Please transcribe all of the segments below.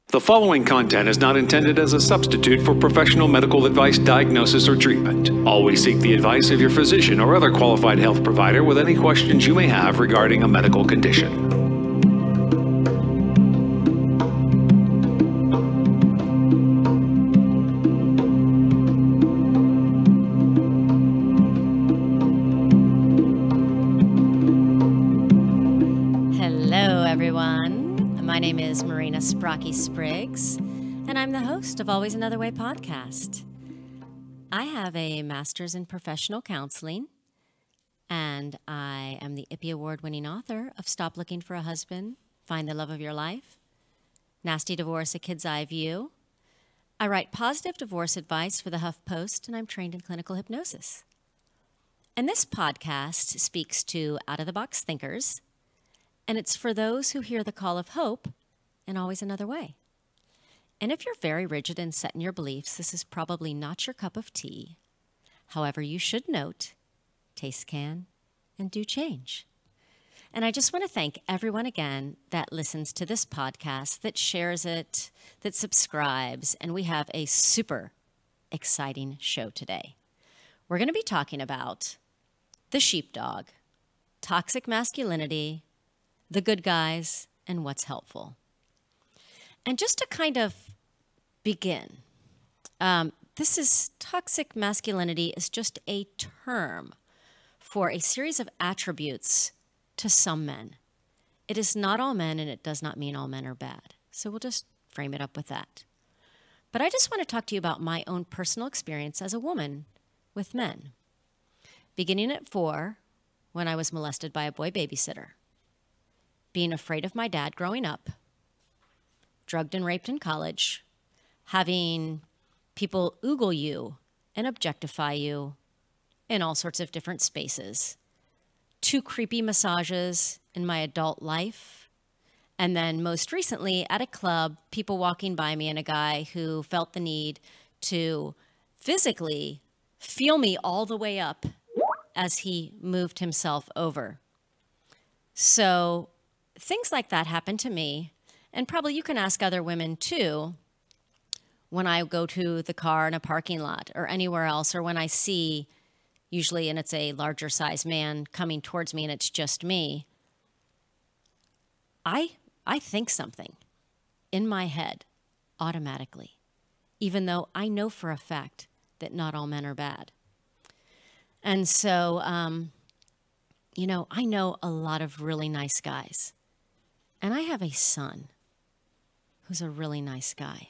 The following content is not intended as a substitute for professional medical advice, diagnosis, or treatment. Always seek the advice of your physician or other qualified health provider with any questions you may have regarding a medical condition. Spriggs, and I'm the host of Always Another Way podcast. I have a master's in professional counseling, and I am the IPPY award-winning author of Stop Looking for a Husband, Find the Love of Your Life, Nasty Divorce, A Kid's Eye View. I write positive divorce advice for the HuffPost, and I'm trained in clinical hypnosis. And this podcast speaks to out-of-the-box thinkers, and it's for those who hear the call of hope and always another way. And if you're very rigid and set in your beliefs, this is probably not your cup of tea. However, you should note, tastes can and do change. And I just want to thank everyone again that listens to this podcast, that shares it, that subscribes, and we have a super exciting show today. We're going to be talking about the sheepdog, toxic masculinity, the good guys, and what's helpful. And just to kind of begin, toxic masculinity is just a term for a series of attributes to some men. It is not all men, and it does not mean all men are bad. So we'll just frame it up with that. But I just want to talk to you about my own personal experience as a woman with men. Beginning at 4, when I was molested by a boy babysitter. Being afraid of my dad growing up. Drugged and raped in college, having people oogle you and objectify you in all sorts of different spaces, 2 creepy massages in my adult life, and then most recently at a club, people walking by me and a guy who felt the need to physically feel me all the way up as he moved himself over. So things like that happened to me. And probably you can ask other women too, when I go to the car in a parking lot or anywhere else, or when I see, usually, and it's a larger size man coming towards me and it's just me, I think something in my head automatically, even though I know for a fact that not all men are bad. And so, I know a lot of really nice guys, and I have a son who's a really nice guy.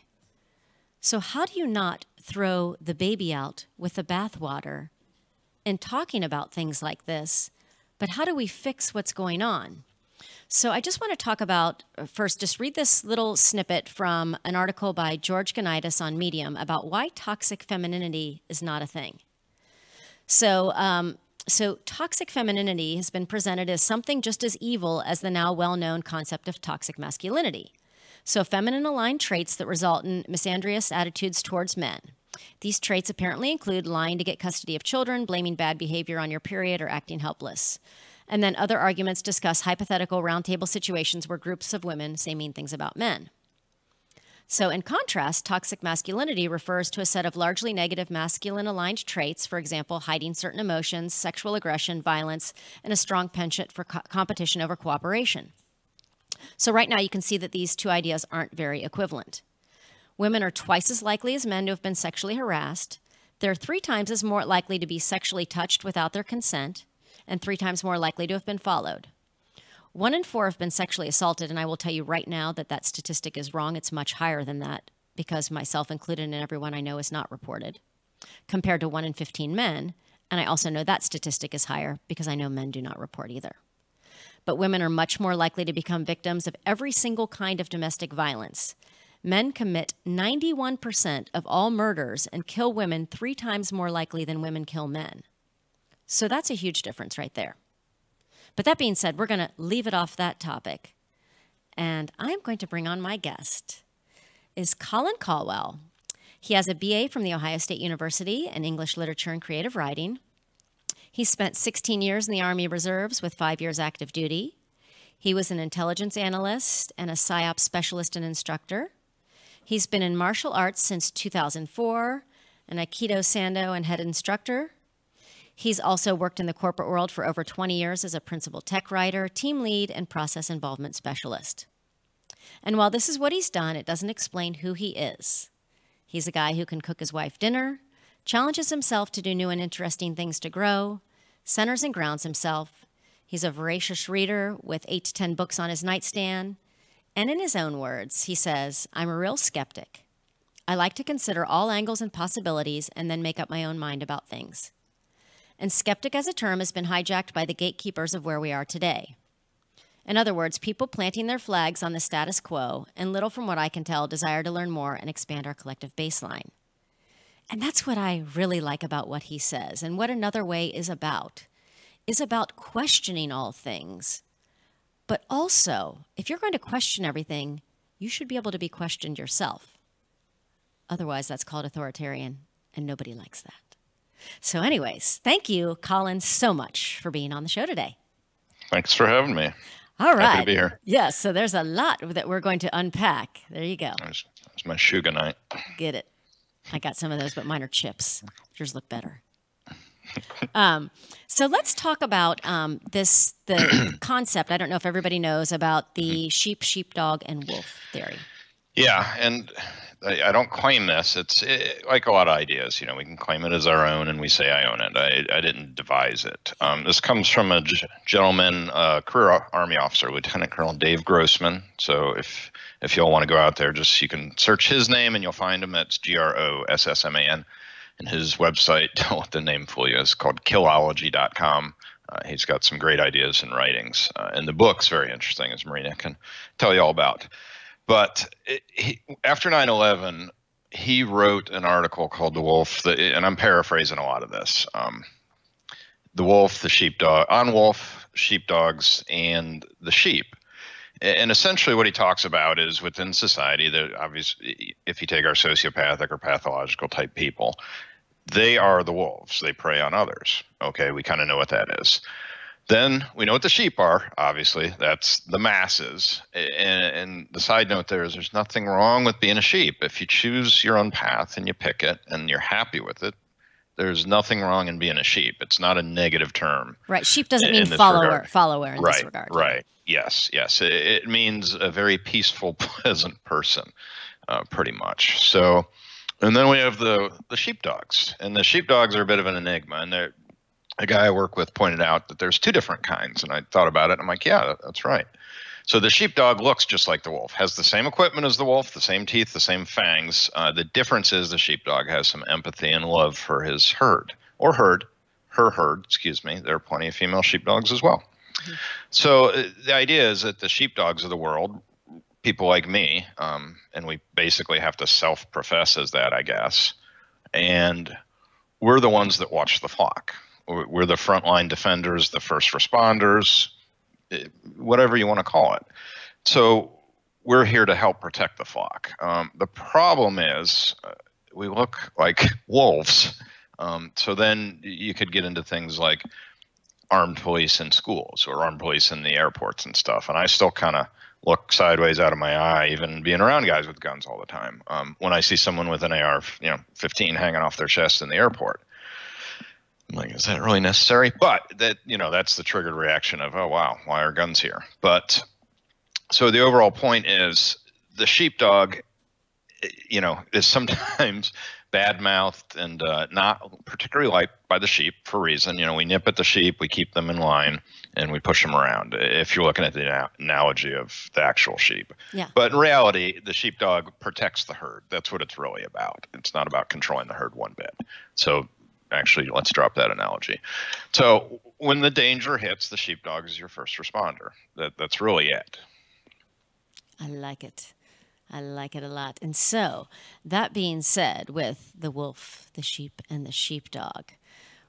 So how do you not throw the baby out with the bathwater in talking about things like this, but how do we fix what's going on? So I just want to talk about, first, just read this little snippet from an article by George Ganitis on Medium about why toxic femininity is not a thing. So toxic femininity has been presented as something just as evil as the now well-known concept of toxic masculinity. So feminine-aligned traits that result in misandrous attitudes towards men. These traits apparently include lying to get custody of children, blaming bad behavior on your period, or acting helpless. And then other arguments discuss hypothetical roundtable situations where groups of women say mean things about men. So in contrast, toxic masculinity refers to a set of largely negative masculine-aligned traits, for example, hiding certain emotions, sexual aggression, violence, and a strong penchant for competition over cooperation. So right now you can see that these two ideas aren't very equivalent. Women are twice as likely as men to have been sexually harassed. They're 3 times as more likely to be sexually touched without their consent, and 3 times more likely to have been followed. 1 in 4 have been sexually assaulted, and I will tell you right now that that statistic is wrong. It's much higher than that, because myself included and everyone I know is not reported, compared to 1 in 15 men, and I also know that statistic is higher because I know men do not report either. But women are much more likely to become victims of every single kind of domestic violence. Men commit 91% of all murders and kill women 3 times more likely than women kill men. So that's a huge difference right there. But that being said, we're going to leave it off that topic. And I'm going to bring on my guest, is Colin Colwell. He has a BA from The Ohio State University in English Literature and Creative Writing. He spent 16 years in the Army Reserves with 5 years active duty. He was an intelligence analyst and a PSYOP specialist and instructor. He's been in martial arts since 2004, an Aikido Sando and head instructor. He's also worked in the corporate world for over 20 years as a principal tech writer, team lead, and process involvement specialist. And while this is what he's done, it doesn't explain who he is. He's a guy who can cook his wife dinner, challenges himself to do new and interesting things to grow, centers and grounds himself. He's a voracious reader with 8 to 10 books on his nightstand. And in his own words, he says, "I'm a real skeptic. I like to consider all angles and possibilities and then make up my own mind about things." And skeptic as a term has been hijacked by the gatekeepers of where we are today. In other words, people planting their flags on the status quo and little, from what I can tell, desire to learn more and expand our collective baseline. And that's what I really like about what he says, and what Another Way is about questioning all things. But also, if you're going to question everything, you should be able to be questioned yourself. Otherwise, that's called authoritarian, and nobody likes that. So anyways, thank you, Colin, so much for being on the show today. Thanks for having me. All right. Happy to be here. Yes, so there's a lot that we're going to unpack. There you go. That's my sugar night. Get it. I got some of those, but mine are chips. Yours look better. So let's talk about the concept. I don't know if everybody knows about the sheepdog, and wolf theory. Yeah, and I don't claim this. It's like a lot of ideas. We can claim it as our own, and we say I own it. I didn't devise it. This comes from a gentleman, career Army officer, Lieutenant Colonel Dave Grossman. So if you'll want to go out there, you can search his name, and you'll find him. It's Grossman. And his website, don't let the name fool you, is called killology.com. He's got some great ideas and writings. And the book's very interesting, as Marina can tell you all about. But after 9/11, he wrote an article called The Wolf, and I'm paraphrasing a lot of this. The Wolf, the Sheepdog, on wolf, sheepdogs, and the sheep. And essentially what he talks about is within society, that obviously, if you take our sociopathic or pathological type people, they are the wolves. They prey on others. Okay, we kind of know what that is. Then we know what the sheep are, obviously. That's the masses. And the side note there is there's nothing wrong with being a sheep. If you choose your own path and you pick it and you're happy with it, there's nothing wrong in being a sheep. It's not a negative term. Right. Sheep doesn't mean follower in right, this regard. Right. Yes. It means a very peaceful, pleasant person, pretty much. So, and then we have the sheepdogs. And the sheepdogs are a bit of an enigma. And a guy I work with pointed out that there's 2 different kinds. And I thought about it. And I'm like, yeah, that's right. So the sheepdog looks just like the wolf, has the same equipment as the wolf, the same teeth, the same fangs. The difference is the sheepdog has some empathy and love for his herd, or her herd, excuse me. There are plenty of female sheepdogs as well. Mm-hmm. So the idea is that the sheepdogs of the world, people like me, and we basically have to self-profess as that, I guess, and we're the ones that watch the flock. We're the frontline defenders, the first responders, whatever you want to call it. So we're here to help protect the flock. The problem is we look like wolves. So then you could get into things like armed police in schools or armed police in the airports and stuff. And I still kind of look sideways out of my eye, even being around guys with guns all the time. When I see someone with an AR-15 hanging off their chest in the airport, I'm like, is that really necessary? But that's the triggered reaction of, oh, wow, why are guns here? But so the overall point is the sheepdog, is sometimes bad-mouthed and not particularly liked by the sheep for a reason. We nip at the sheep, we keep them in line, and we push them around, if you're looking at the analogy of the actual sheep. Yeah. But in reality, the sheepdog protects the herd. That's what it's really about. It's not about controlling the herd one bit. So actually, let's drop that analogy. So when the danger hits, the sheepdog is your first responder. That's really it. I like it. I like it a lot. And so, that being said, with the wolf, the sheep, and the sheepdog,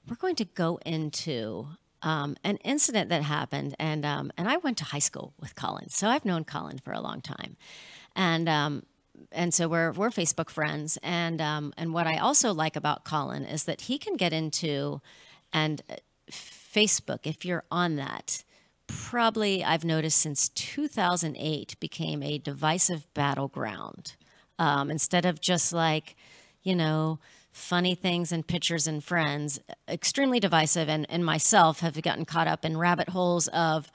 we're going to go into an incident that happened. And I went to high school with Colin, so I've known Colin for a long time. And so we're Facebook friends. And what I also like about Colin is that he can get into, and Facebook, if you're on that, probably I've noticed since 2008 became a divisive battleground. Instead of just like, funny things and pictures and friends, extremely divisive, and myself have gotten caught up in rabbit holes of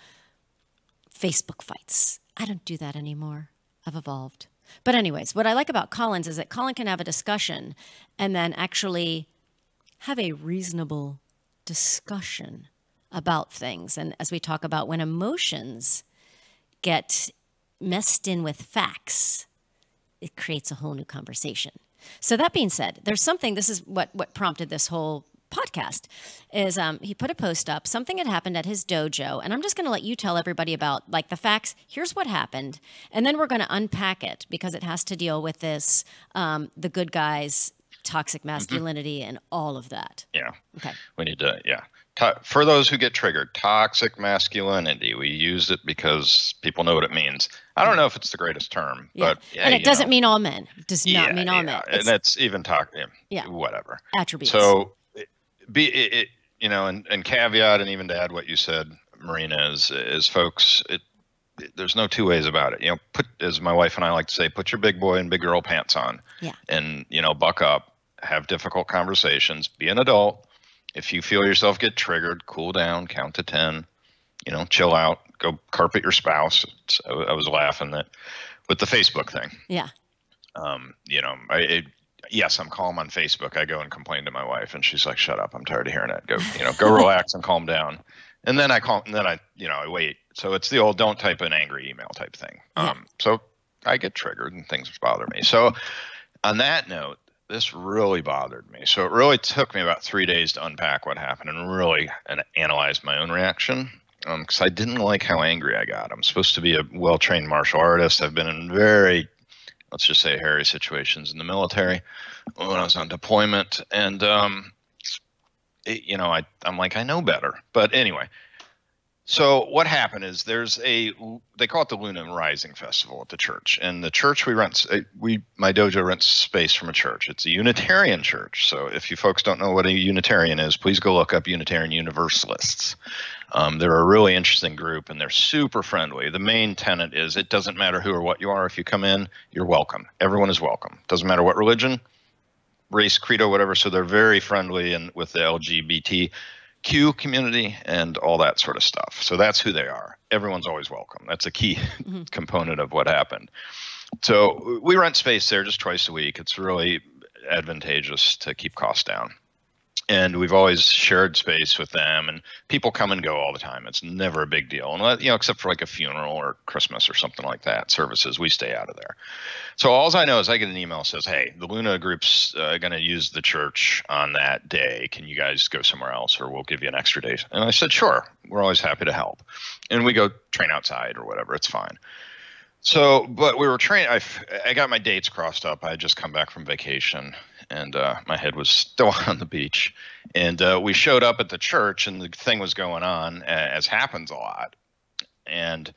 Facebook fights. I don't do that anymore. I've evolved. But anyways, what I like about Collins is that Colin can have a discussion and then actually have a reasonable discussion about things. And as we talk about when emotions get messed in with facts, it creates a whole new conversation. So that being said, there's something, this is what prompted this whole podcast, is he put a post up, something had happened at his dojo, and I'm just going to let you tell everybody about like the facts. Here's what happened, and then we're going to unpack it because it has to deal with this, the good guys, toxic masculinity, and all of that. Yeah. Okay. We need to, for those who get triggered, toxic masculinity. We use it because people know what it means. I don't know if it's the greatest term, but and it doesn't mean all men. It does not mean all men. And that's even whatever attributes. So and caveat, and even to add what you said, Marina, is folks, there's no two ways about it. Put, as my wife and I like to say, put your big boy and big girl pants on. Yeah. And buck up, have difficult conversations, be an adult. If you feel yourself get triggered, cool down, count to 10, chill out, go carpet your spouse. I was laughing with the Facebook thing. Yeah. Yes, I'm calm on Facebook. I go and complain to my wife, and she's like, "Shut up! I'm tired of hearing it. Go relax and calm down." And then I wait. So it's the old don't type an angry email type thing. Yeah. So I get triggered and things bother me. So on that note, this really bothered me. So it really took me about 3 days to unpack what happened and really analyze my own reaction. Because I didn't like how angry I got. I'm supposed to be a well-trained martial artist. I've been in very, let's just say, hairy situations in the military when I was on deployment. And, I'm like, I know better. But anyway, so what happened is they call it the Luna Rising Festival at the church. And the church my dojo rents space from a church. It's a Unitarian church. So if you folks don't know what a Unitarian is, please go look up Unitarian Universalists. They're a really interesting group, and they're super friendly. The main tenet is it doesn't matter who or what you are. If you come in, you're welcome. Everyone is welcome. Doesn't matter what religion, race, credo, whatever. So they're very friendly and with the LGBTQ community and all that sort of stuff. So that's who they are. Everyone's always welcome. That's a key component of what happened. So we rent space there just twice a week. It's really advantageous to keep costs down. And we've always shared space with them, and people come and go all the time. It's never a big deal, and except for like a funeral or Christmas or something like that. Services, we stay out of there. So all I know is I get an email that says, "Hey, the Luna group's going to use the church on that day. Can you guys go somewhere else, or we'll give you an extra day?" And I said, "Sure. We're always happy to help." And we go train outside or whatever. It's fine. So, but we were training. I got my dates crossed up. I had just come back from vacation, and my head was still on the beach. And we showed up at the church, and the thing was going on, as happens a lot. And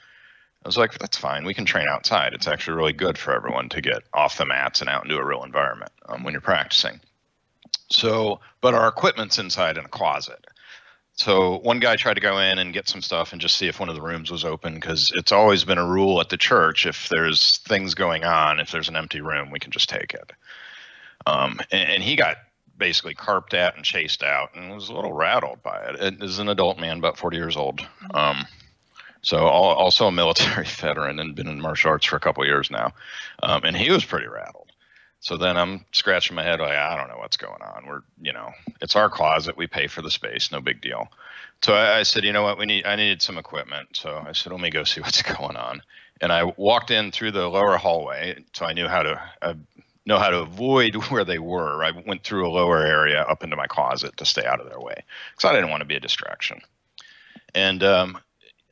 I was like, that's fine. We can train outside. It's actually really good for everyone to get off the mats and out into a real environment when you're practicing. So, but our equipment's inside in a closet. So one guy tried to go in and get some stuff and just see if one of the rooms was open, because it's always been a rule at the church, if there's things going on, if there's an empty room, we can just take it. And he got basically carped at and chased out and was a little rattled by it. It is an adult man, about 40 years old. So also a military veteran and been in martial arts for a couple of years now. And he was pretty rattled. So then I'm scratching my head like, I don't know what's going on. It's our closet. We pay for the space. No big deal. So I said, you know what, I needed some equipment. So I said, let me go see what's going on. And I walked in through the lower hallway. So I knew how to avoid where they were. I went through a lower area up into my closet to stay out of their way, because I didn't want to be a distraction. And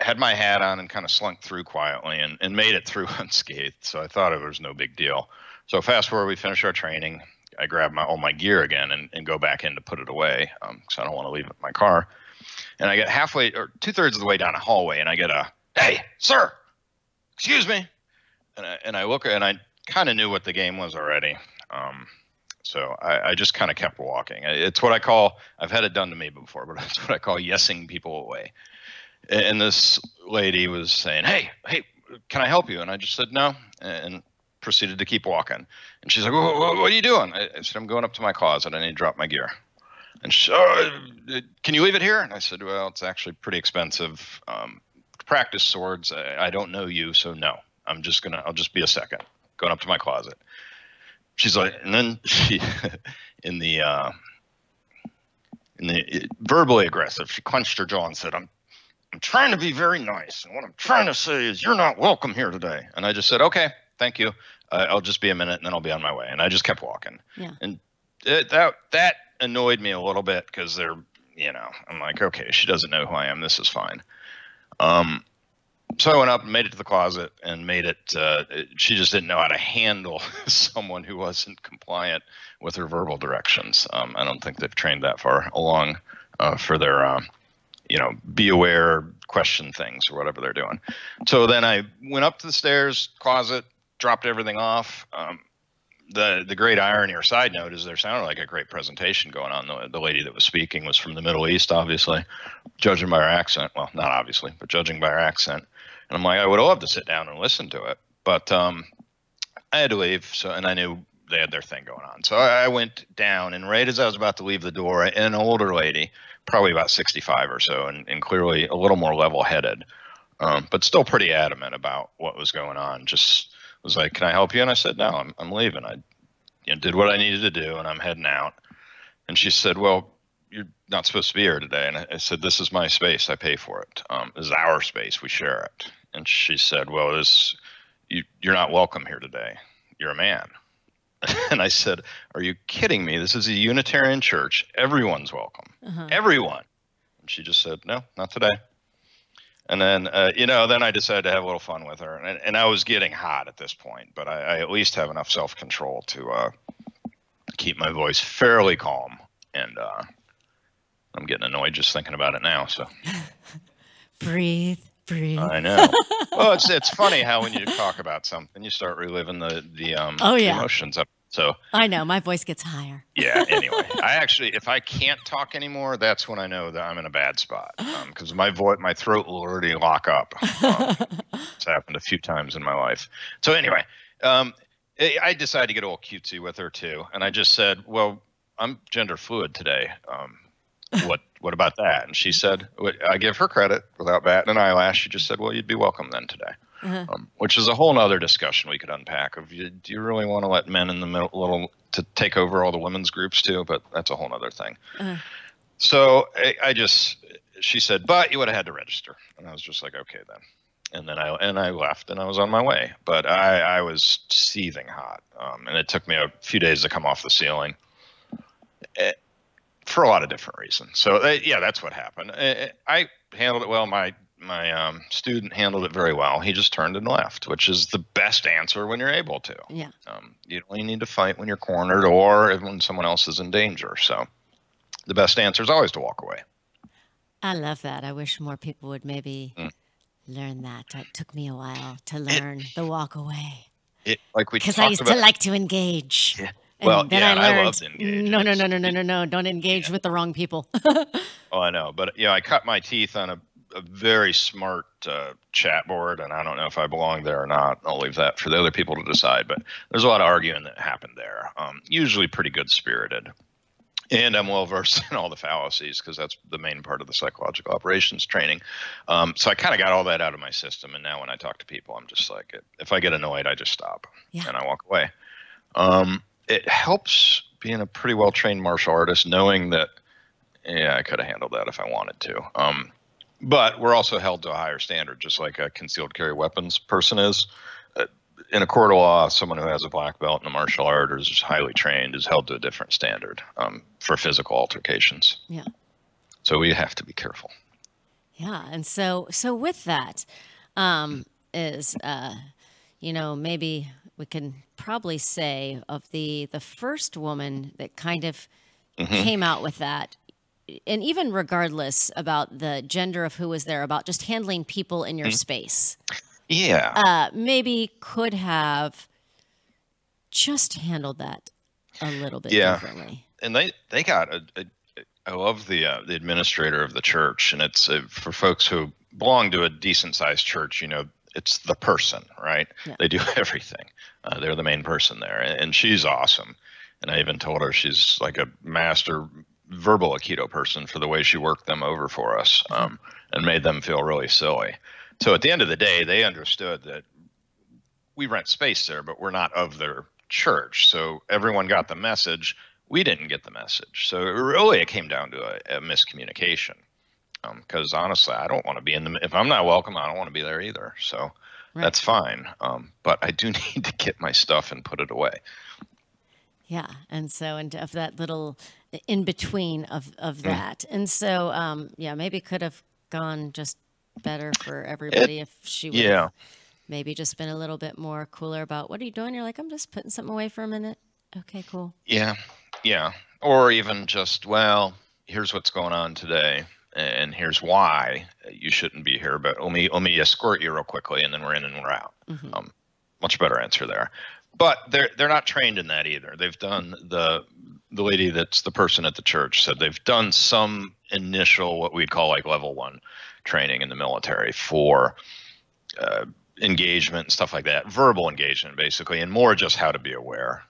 had my hat on and kind of slunk through quietly and made it through unscathed. So I thought it was no big deal. So fast forward, we finish our training. I grab all my gear again and go back in to put it away because I don't want to leave it in my car. And I get halfway or 2/3 of the way down a hallway, and I get a, "Hey, sir, excuse me." And I look, and I kind of knew what the game was already. So I just kind of kept walking. It's what I call, I've had it done to me before, but it's what I call yesing people away. And this lady was saying, hey, can I help you? And I just said no, and proceeded to keep walking. And she's like, what are you doing? I said, I'm going up to my closet. I need to drop my gear. And she, can you leave it here? And I said, well, it's actually pretty expensive. Practice swords. I don't know you, so no. I'll just be a second. Going up to my closet. She's like, and then she, in the verbally aggressive, she clenched her jaw and said, I'm trying to be very nice. And what I'm trying to say is you're not welcome here today. And I just said, okay, thank you. I'll just be a minute and then I'll be on my way. And I just kept walking. Yeah. And that annoyed me a little bit because I'm like, okay, she doesn't know who I am. This is fine. So I went up and made it to the closet and made it, she just didn't know how to handle someone who wasn't compliant with her verbal directions. I don't think they've trained that far along for their, be aware, question things or whatever they're doing. So then I went up to the stairs, closet, dropped everything off. The great irony or side note is there sounded like a great presentation going on. The lady that was speaking was from the Middle East, obviously, judging by her accent. Well, not obviously, but judging by her accent. And I'm like, I would have loved to sit down and listen to it, but I had to leave. And I knew they had their thing going on. So I went down, and right as I was about to leave the door, an older lady, probably about 65 or so, and clearly a little more level-headed, but still pretty adamant about what was going on. Just was like, can I help you? And I said, no, I'm leaving. I did what I needed to do, and I'm heading out. And she said, well, you're not supposed to be here today. And I said, this is my space. I pay for it. This is our space. We share it. And she said, well, you're not welcome here today. You're a man. And I said, are you kidding me? This is a Unitarian church. Everyone's welcome. Everyone. And she just said, no, not today. And then, then I decided to have a little fun with her. And I was getting hot at this point, but I at least have enough self-control to keep my voice fairly calm. And I'm getting annoyed just thinking about it now. So breathe. I know. Well, it's funny how when you talk about something, you start reliving the emotions up. So I know my voice gets higher. Yeah. Anyway, if I can't talk anymore, that's when I know that I'm in a bad spot because my throat will already lock up. It's happened a few times in my life. So anyway, I decided to get a little cutesy with her too, and I just said, well, I'm gender fluid today. What about that? And she said, I give her credit without batting an eyelash. She just said, well, you'd be welcome then today, which is a whole nother discussion we could unpack. Do you really want to let men in the middle to take over all the women's groups too? But that's a whole nother thing. So she said, but you would have had to register. And I was just like, okay then. And then I left and I was on my way. But I was seething hot. And it took me a few days to come off the ceiling. For a lot of different reasons. So that's what happened. I handled it well. My student handled it very well. He just turned and left, which is the best answer when you're able to. Yeah. You only need to fight when you're cornered or when someone else is in danger. So the best answer is always to walk away. I love that. I wish more people would maybe learn that. It took me a while to learn the walk away. Because I used to like to engage. Yeah. Well, then I learned, loved engaging. No. Don't engage with the wrong people. Oh, I know. But, I cut my teeth on a very smart chat board, and I don't know if I belong there or not. I'll leave that for the other people to decide. But there's a lot of arguing that happened there, usually pretty good-spirited. And I'm well-versed in all the fallacies because that's the main part of the psychological operations training. So I kind of got all that out of my system, and now when I talk to people, I'm just like, if I get annoyed, I just stop, and I walk away. It helps being a pretty well-trained martial artist, knowing that, I could have handled that if I wanted to. But we're also held to a higher standard, just like a concealed carry weapons person is. In a court of law, someone who has a black belt in a martial art or is highly trained is held to a different standard for physical altercations. Yeah. So we have to be careful. Yeah. And so with that, is, maybe we can probably say of the first woman that kind of came out with that, and even regardless about the gender of who was there, about just handling people in your space. Yeah. Maybe could have just handled that a little bit differently. And they got I love the administrator of the church, and it's for folks who belong to a decent sized church, it's the person, right? Yeah. They do everything. They're the main person there, and she's awesome. And I even told her she's like a master verbal Aikido person for the way she worked them over for us, and made them feel really silly. So at the end of the day, they understood that we rent space there, but we're not of their church. So everyone got the message. We didn't get the message. So it came down to a miscommunication. Because honestly, I don't want to be if I'm not welcome, I don't want to be there either. So that's fine. But I do need to get my stuff and put it away. Yeah. And so, and of that little in between of that. And so, maybe could have gone just better for everybody if she would have maybe just been a little bit more cooler about, what are you doing? You're like, I'm just putting something away for a minute. Okay, cool. Yeah. Yeah. Or even just, well, here's what's going on today, and here's why you shouldn't be here, but let me escort you real quickly, and then we're in and we're out. Much better answer there. But they're not trained in that either. They've done the lady that's the person at the church said they've done some initial, what we'd call like level 1 training in the military for engagement and stuff like that, verbal engagement basically, and more just how to be aware.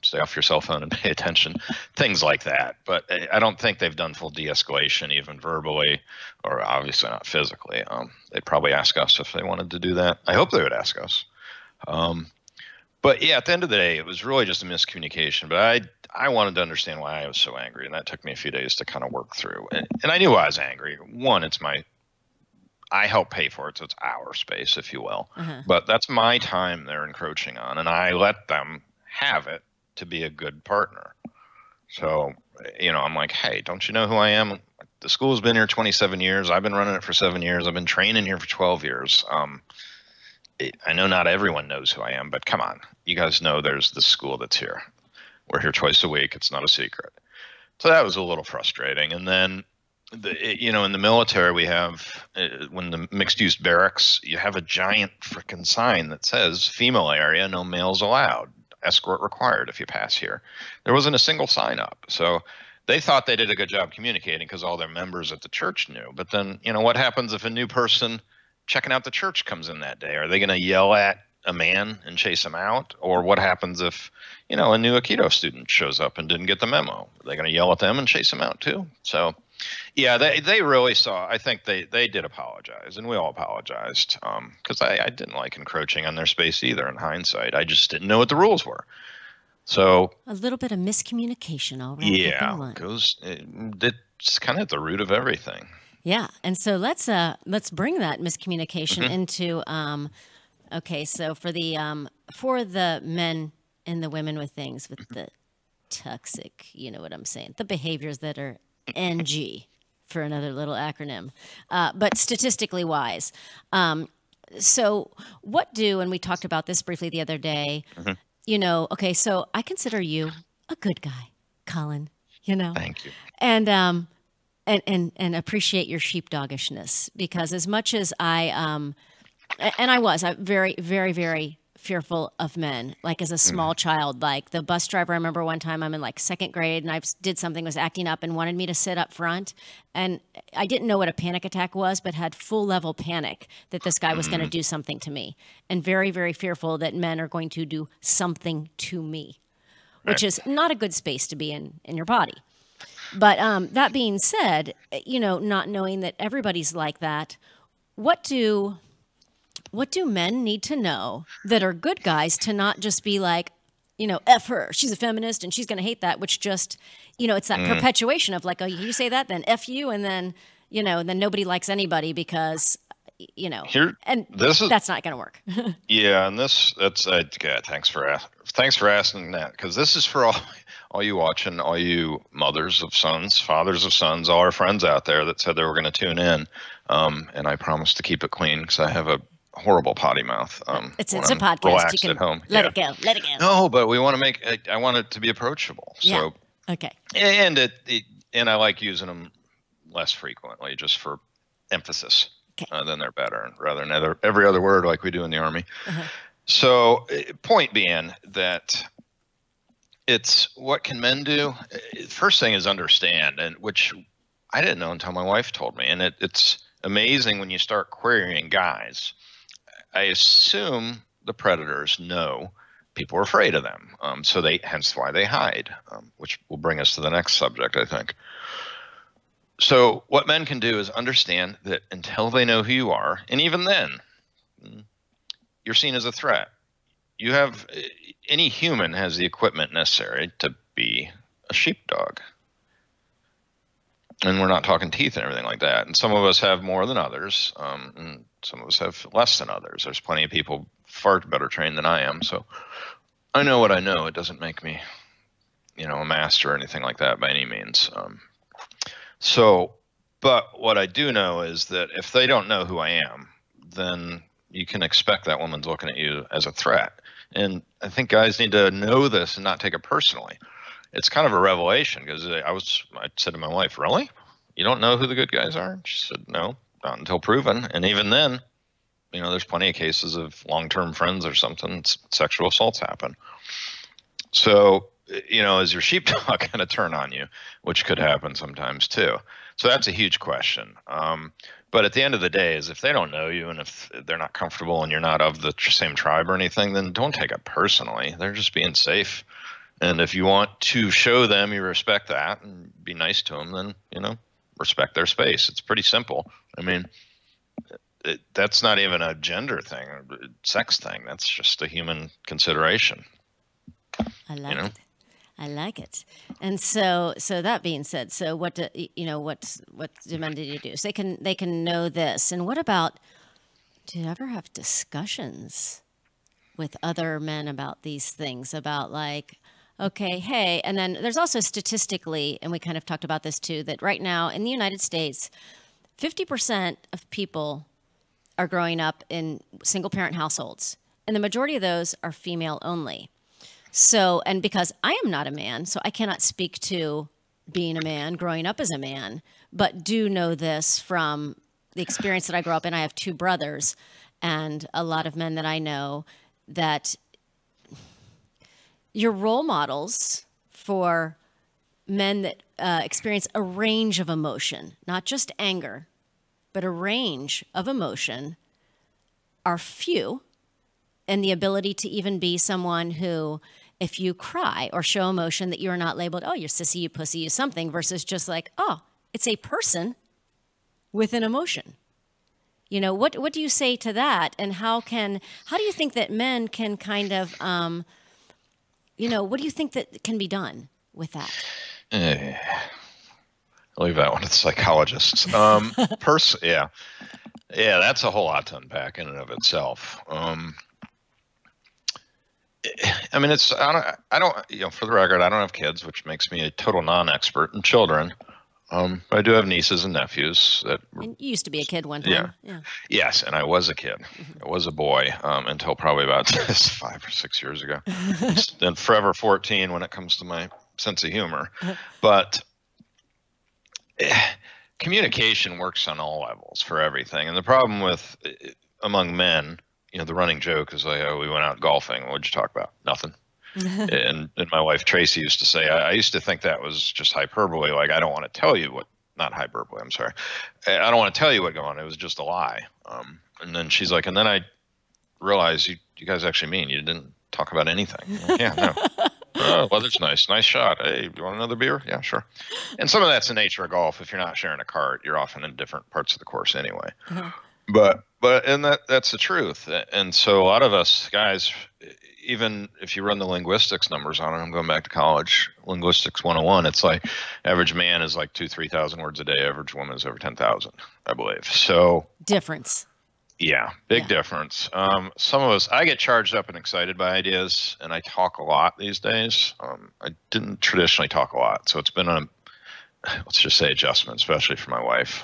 Stay off your cell phone and pay attention, things like that. But I don't think they've done full de-escalation, even verbally, or obviously not physically. They'd probably ask us if they wanted to do that. I hope they would ask us. But yeah, at the end of the day, it was really just a miscommunication. But I wanted to understand why I was so angry, and that took me a few days to kind of work through. And I knew I was angry. One, I help pay for it, so it's our space, if you will. But that's my time they're encroaching on, and I let them have it to be a good partner. So, I'm like, hey, don't you know who I am? The school's been here 27 years. I've been running it for 7 years. I've been training here for 12 years. I know not everyone knows who I am, but come on. You guys know there's this school that's here. We're here twice a week. It's not a secret. So that was a little frustrating. And then, in the military, we have, when the mixed-use barracks, you have a giant freaking sign that says, female area, no males allowed. Escort required if you pass here. There wasn't a single sign up. So they thought they did a good job communicating because all their members at the church knew. But then, what happens if a new person checking out the church comes in that day? Are they going to yell at a man and chase him out? Or what happens if, a new Aikido student shows up and didn't get the memo? Are they going to yell at them and chase him out too? So yeah, they really saw, I think they did apologize, and we all apologized, because I didn't like encroaching on their space either in hindsight. I just didn't know what the rules were. So a little bit of miscommunication already. Yeah, it's kind of at the root of everything. Yeah, and so let's bring that miscommunication into okay, so for the men and the women with things, with the toxic, you know what I'm saying, the behaviors that are NG, for another little acronym, but statistically wise. So what and we talked about this briefly the other day, okay, so I consider you a good guy, Colin, Thank you. And appreciate your sheepdogishness, because as much as I'm very, very, very fearful of men, like as a small child. Like the bus driver, I remember one time I'm in like 2nd grade and I did something, was acting up and wanted me to sit up front. And I didn't know what a panic attack was, but had full level panic that this guy was going to do something to me. And very, very fearful that men are going to do something to me, which is not a good space to be in your body. But that being said, not knowing that everybody's like that, what do men need to know that are good guys to not just be like, F her, she's a feminist and she's going to hate that, which just, it's that perpetuation of like, oh, you say that, then F you, and then, then nobody likes anybody because, you know, Here, and this is, that's not going to work. yeah, and that's yeah, thanks for asking that, because this is for all you watching, all you mothers of sons, fathers of sons, all our friends out there that said they were going to tune in, and I promised to keep it clean because I have a horrible potty mouth. It's a I'm podcast. relaxed You can at home. let it go. Let it go. No, but we want to make. I want it to be approachable. So okay. And and I like using them less frequently, just for emphasis. Okay. Then they're better, rather than every other word like we do in the Army. So, point being that it's what can men do? First thing is understand, and which I didn't know until my wife told me. And it's amazing when you start querying guys. I assume the predators know people are afraid of them, so hence why they hide, which will bring us to the next subject, I think. So what men can do is understand that until they know who you are, and even then, you're seen as a threat. Any human has the equipment necessary to be a sheepdog. And we're not talking teeth and everything like that. And some of us have more than others, and some of us have less than others. There's plenty of people far better trained than I am. So I know what I know. It doesn't make me, a master or anything like that by any means. But what I do know is that if they don't know who I am, then you can expect that woman's looking at you as a threat. And I think guys need to know this and not take it personally. It's kind of a revelation, because I said to my wife, "Really? You don't know who the good guys are?" She said, "No, not until proven." And even then, there's plenty of cases of long-term friends or something, sexual assaults happen. So, is your sheepdog going to turn on you, which could happen sometimes too. So that's a huge question. But at the end of the day, is if they don't know you and if they're not comfortable and you're not of the same tribe or anything, then don't take it personally. They're just being safe. And if you want to show them you respect that and be nice to them, then, respect their space. It's pretty simple. I mean, that's not even a gender thing or sex thing. That's just a human consideration. I like it. I like it. And so that being said, so what men did you do? So they can know this. And what about, do you ever have discussions with other men about these things, about like, okay, hey, and then there's also statistically, and we kind of talked about this too, that right now in the United States, 50% of people are growing up in single parent households, and the majority of those are female only. So, and because I am not a man, so I cannot speak to being a man, growing up as a man, but do know this from the experience that I grew up in. I have two brothers and a lot of men that I know, that you're role models for men that experience a range of emotion, not just anger, but a range of emotion, are few. And the ability to even be someone who, if you cry or show emotion, that you're not labeled, oh, you're sissy, you pussy, you something, versus just like, oh, it's a person with an emotion. What do you say to that? And how do you think that men can kind of, what do you think that can be done with that? I'll leave that one to the psychologists. Yeah, that's a whole lot to unpack in and of itself. I mean, I don't, for the record, I don't have kids, which makes me a total non-expert in children. But I do have nieces and nephews And you used to be a kid one time. Yeah. Yes, and I was a kid. I was a boy until probably about 5 or 6 years ago. Then forever 14 when it comes to my sense of humor. But communication works on all levels for everything. And the problem with among men, the running joke is like, oh, we went out golfing. What'd you talk about? Nothing. and my wife Tracy used to say, I used to think that was just hyperbole. Like, I don't want to tell you not hyperbole, I'm sorry. I don't want to tell you what's going on. It was just a lie. And then she's like, and then I realized you guys actually mean you didn't talk about anything. Like, yeah, no. Oh, weather's nice. Nice shot. Hey, you want another beer? Yeah, sure. And some of that's the nature of golf. If you're not sharing a cart, you're often in different parts of the course anyway. But that's the truth. And so a lot of us guys, even if you run the linguistics numbers on it, I'm going back to college, linguistics 101, it's like average man is like 2,000-3,000 words a day. Average woman is over 10,000, I believe. So difference. Yeah, big difference. Some of us, I get charged up and excited by ideas, and I talk a lot these days. I didn't traditionally talk a lot, so it's been a, let's just say, adjustment, especially for my wife.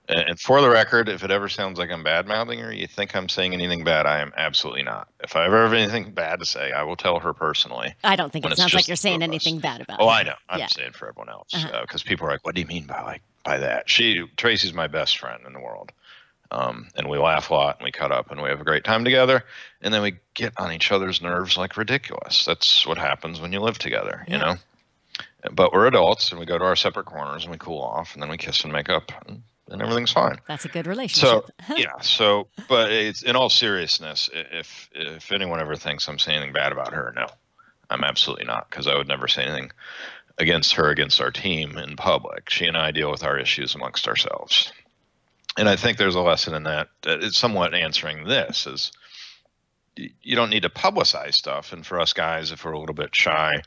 And for the record, if it ever sounds like I'm bad-mouthing her, you think I'm saying anything bad, I am absolutely not. If I ever have anything bad to say, I will tell her personally. I don't think it sounds like you're saying anything bad about her. Oh, I know. I'm saying for everyone else, because people are like, "What do you mean by that?" Tracy's my best friend in the world. And we laugh a lot and we cut up and we have a great time together. And then we get on each other's nerves like ridiculous. That's what happens when you live together, you know? But we're adults and we go to our separate corners and we cool off and then we kiss and make up and everything's fine. That's a good relationship. So, but it's in all seriousness, if anyone ever thinks I'm saying anything bad about her, no, I'm absolutely not. Because I would never say anything against her, against our team in public. She and I deal with our issues amongst ourselves. And I think there's a lesson in that. It's somewhat answering this is you don't need to publicize stuff. And for us guys, if we're a little bit shy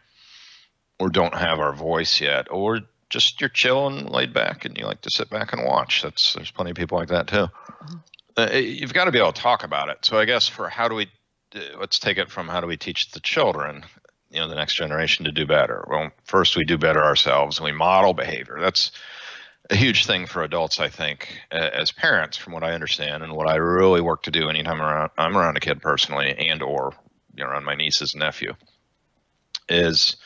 or don't have our voice yet, or just you're chill and laid back and you like to sit back and watch, there's plenty of people like that too. You've got to be able to talk about it. So I guess for let's take it from how do we teach the children, the next generation to do better? Well, first we do better ourselves and we model behavior. That's a huge thing for adults, I think, as parents, from what I understand, and what I really work to do anytime I'm around a kid personally, and or around my nieces and nephew, is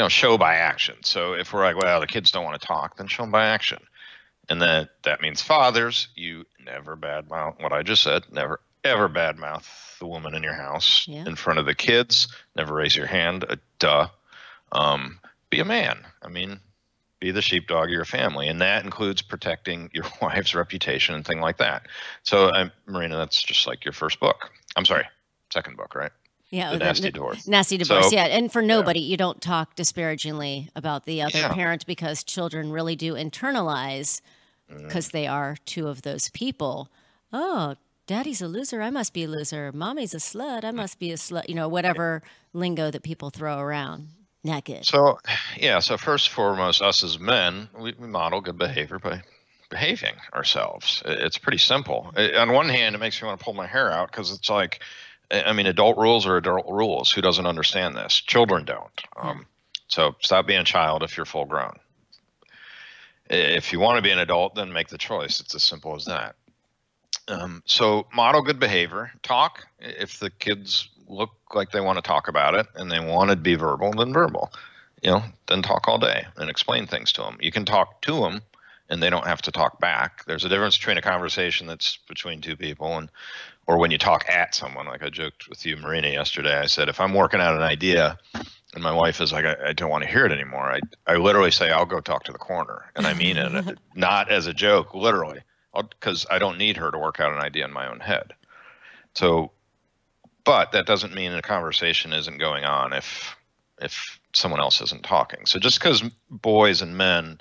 show by action. So if we're like, well, the kids don't want to talk, then show them by action, and then that means fathers, you never badmouth what I just said, never ever badmouth the woman in your house in front of the kids, never raise your hand, be a man. I mean, be the sheepdog of your family, and that includes protecting your wife's reputation and things like that. So, Marina, that's just like your first book. I'm sorry, second book, right? Yeah, the Nasty Divorce. Nasty Divorce, yeah. And for nobody, you don't talk disparagingly about the other parent, because children really do internalize, because they are two of those people. Oh, daddy's a loser, I must be a loser. Mommy's a slut, I must be a slut. Whatever lingo that people throw around. Naked. So first and foremost, us as men, we model good behavior by behaving ourselves. It's pretty simple. On one hand, it makes me want to pull my hair out, because it's like, adult rules are adult rules. Who doesn't understand this? Children don't. So stop being a child if you're full grown. If you want to be an adult, then make the choice. It's as simple as that. So model good behavior. Talk. If the kids look like they want to talk about it and they want to be verbal, then verbal. Then talk all day and explain things to them. You can talk to them and they don't have to talk back. There's a difference between a conversation that's between two people or when you talk at someone. Like I joked with you, Marina, yesterday. I said, if I'm working out an idea and my wife is like, I don't want to hear it anymore, I literally say, I'll go talk to the corner. And I mean it, not as a joke, literally, because I don't need her to work out an idea in my own head. But that doesn't mean a conversation isn't going on if someone else isn't talking. So just because boys and men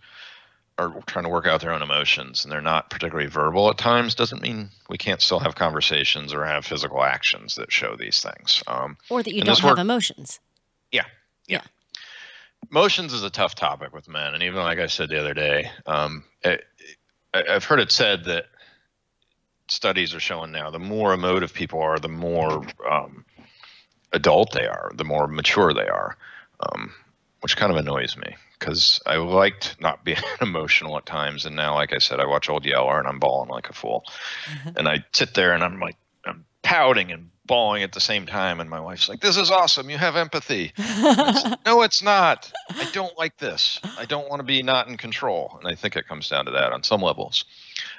are trying to work out their own emotions and they're not particularly verbal at times doesn't mean we can't still have conversations or have physical actions that show these things. Or that you don't have emotions. Yeah. Emotions is a tough topic with men. And even like I said the other day, I've heard it said that studies are showing now the more emotive people are, the more adult they are, the more mature they are, which kind of annoys me, because I liked not being emotional at times. And now, like I said, I watch Old Yeller and I'm bawling like a fool. And I sit there and I'm pouting and bawling at the same time. And my wife's like, this is awesome. You have empathy. No, it's not. I don't like this. I don't want to be not in control. And I think it comes down to that on some levels.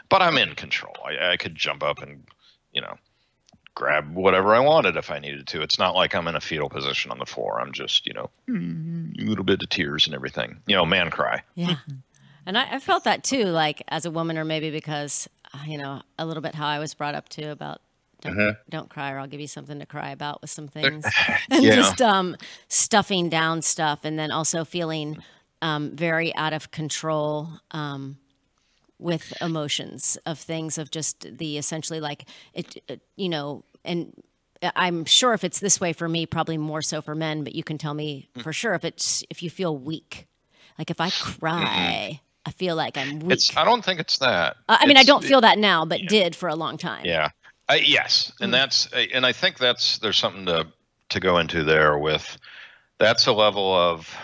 But I'm in control. I could jump up and, grab whatever I wanted if I needed to. It's not like I'm in a fetal position on the floor. I'm just, a little bit of tears and everything. Man cry. Yeah. And I felt that too, like as a woman, or maybe because, a little bit how I was brought up too about don't cry or I'll give you something to cry about with some things. And just stuffing down stuff, and then also feeling very out of control with emotions of things, of just the essentially like and I'm sure if it's this way for me, probably more so for men, but you can tell me for sure if you feel weak. Like if I cry, I feel like I'm weak. I don't think it's that. I mean, I don't feel that now, but did for a long time. Yeah. Yes. And and I think there's something to go into there with, that's a level of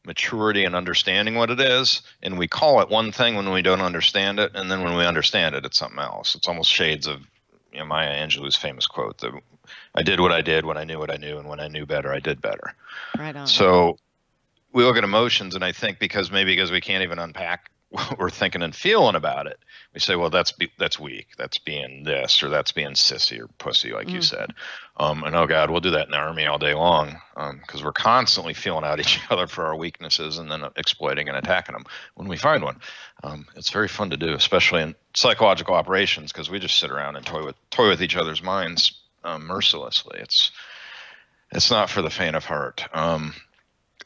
maturity and understanding what it is. And we call it one thing when we don't understand it. And then when we understand it, it's something else. It's almost shades of, Maya Angelou's famous quote that I did what I did when I knew what I knew, and when I knew better, I did better. Right on. So we look at emotions, and I think because we can't even unpack what we're thinking and feeling about it, we say, well, that's weak, that's being this, or that's being sissy or pussy, like you said. And oh God, we'll do that in the Army all day long, because we're constantly feeling out each other for our weaknesses and then exploiting and attacking them when we find one. It's very fun to do, especially in psychological operations, because we just sit around and toy with each other's minds mercilessly. It's not for the faint of heart.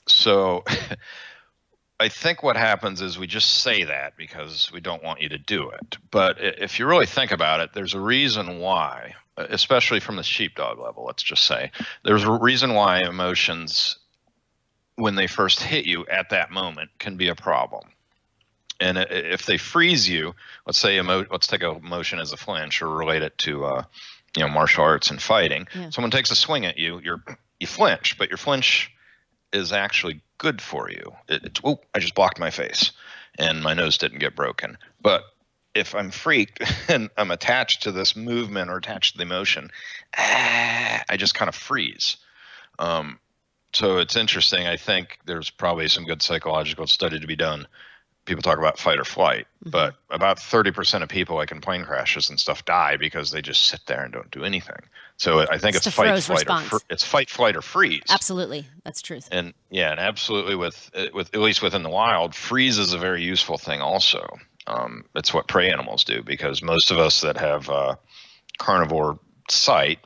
So I think what happens is we just say that because we don't want you to do it. But if you really think about it, there's a reason why, especially from the sheepdog level, let's just say, there's a reason why emotions, when they first hit you at that moment, can be a problem. And if they freeze you, let's take emotion as a flinch, or relate it to martial arts and fighting. Yeah. Someone takes a swing at you, you flinch, but your flinch is actually good for you. Oh, I just blocked my face and my nose didn't get broken. But if I'm freaked and I'm attached to this movement or attached to the emotion, I just kind of freeze. So it's interesting. I think there's probably some good psychological study to be done. People talk about fight or flight, but about 30% of people, like in plane crashes and stuff, die because they just sit there and don't do anything. So I think it's fight, flight, or freeze. Absolutely, that's truth. And and absolutely, with at least within the wild, freeze is a very useful thing. Also, it's what prey animals do, because most of us that have carnivore sight.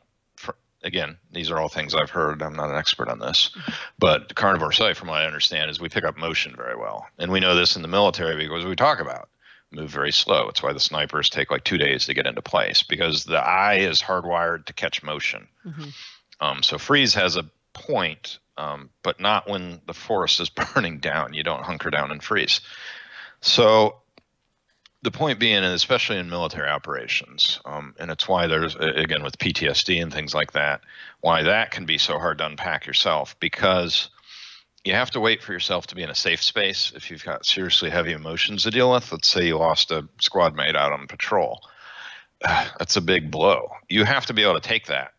Again, these are all things I've heard. I'm not an expert on this, but carnivore sight, from what I understand, is we pick up motion very well. And we know this in the military because we talk about move very slow. It's why the snipers take like 2 days to get into place, because the eye is hardwired to catch motion. So freeze has a point, but not when the forest is burning down. You don't hunker down and freeze. So the point being, and especially in military operations, and it's why there's, again, with PTSD and things like that, why that can be so hard to unpack yourself, because you have to wait for yourself to be in a safe space. If you've got seriously heavy emotions to deal with, let's say you lost a squad mate out on patrol, that's a big blow. You have to be able to take that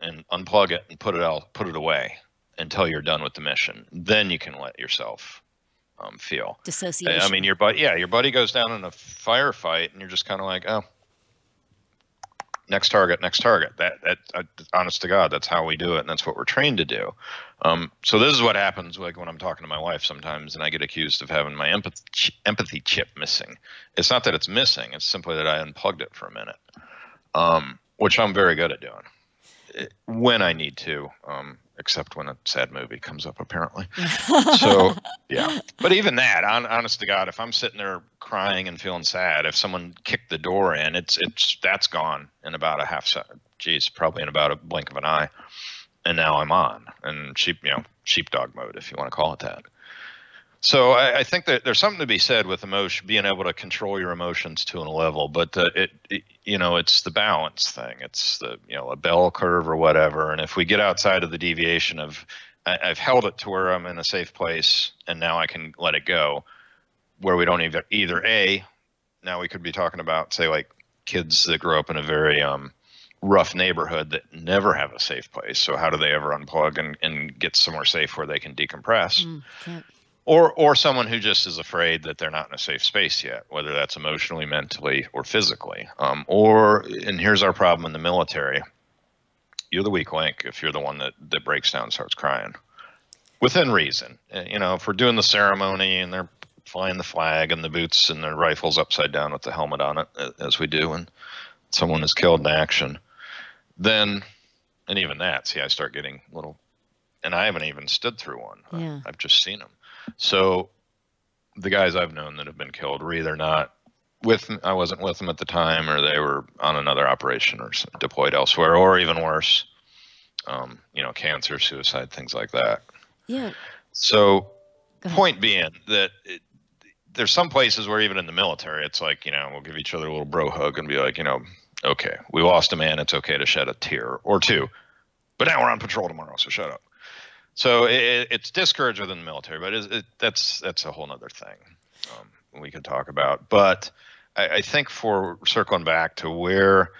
and unplug it and put it away until you're done with the mission. Then you can let yourself feel dissociation. I mean, your buddy goes down in a firefight, and you're just kind of like, oh, next target. That honest to God, that's how we do it, and that's what we're trained to do. So this is what happens, like when I'm talking to my wife sometimes, and I get accused of having my empathy chip missing. It's not that it's missing; it's simply that I unplugged it for a minute, which I'm very good at doing when I need to. Except when a sad movie comes up, apparently. So, yeah. But even that, honest to God, if I'm sitting there crying and feeling sad, if someone kicked the door in, that's gone in about a half second. Geez, probably in about a blink of an eye. And now I'm on, and sheepdog mode, if you want to call it that. So I think that there's something to be said with emotion, being able to control your emotions to a level, but it's the balance thing. It's a bell curve or whatever. And if we get outside of the deviation of, I've held it to where I'm in a safe place and now I can let it go, where we don't either now we could be talking about, say, like kids that grow up in a very rough neighborhood that never have a safe place. So how do they ever unplug and get somewhere safe where they can decompress? Or someone who just is afraid that they're not in a safe space yet, whether that's emotionally, mentally, or physically. And here's our problem in the military. You're the weak link if you're the one that breaks down and starts crying. Within reason. If we're doing the ceremony and they're flying the flag and the boots and their rifles upside down with the helmet on it, as we do when someone is killed in action, then, and even that, see, I start getting a little, and I haven't even stood through one. Yeah. I've just seen them. So the guys I've known that have been killed were either not with me, I wasn't with them at the time, or they were on another operation or deployed elsewhere, or even worse, cancer, suicide, things like that. Yeah. So point being that there's some places where even in the military, it's like, we'll give each other a little bro hug and be like, okay, we lost a man. It's okay to shed a tear or two, but now we're on patrol tomorrow, so shut up. So it's discouraged within the military, but that's a whole nother thing we could talk about. But I think for circling back to where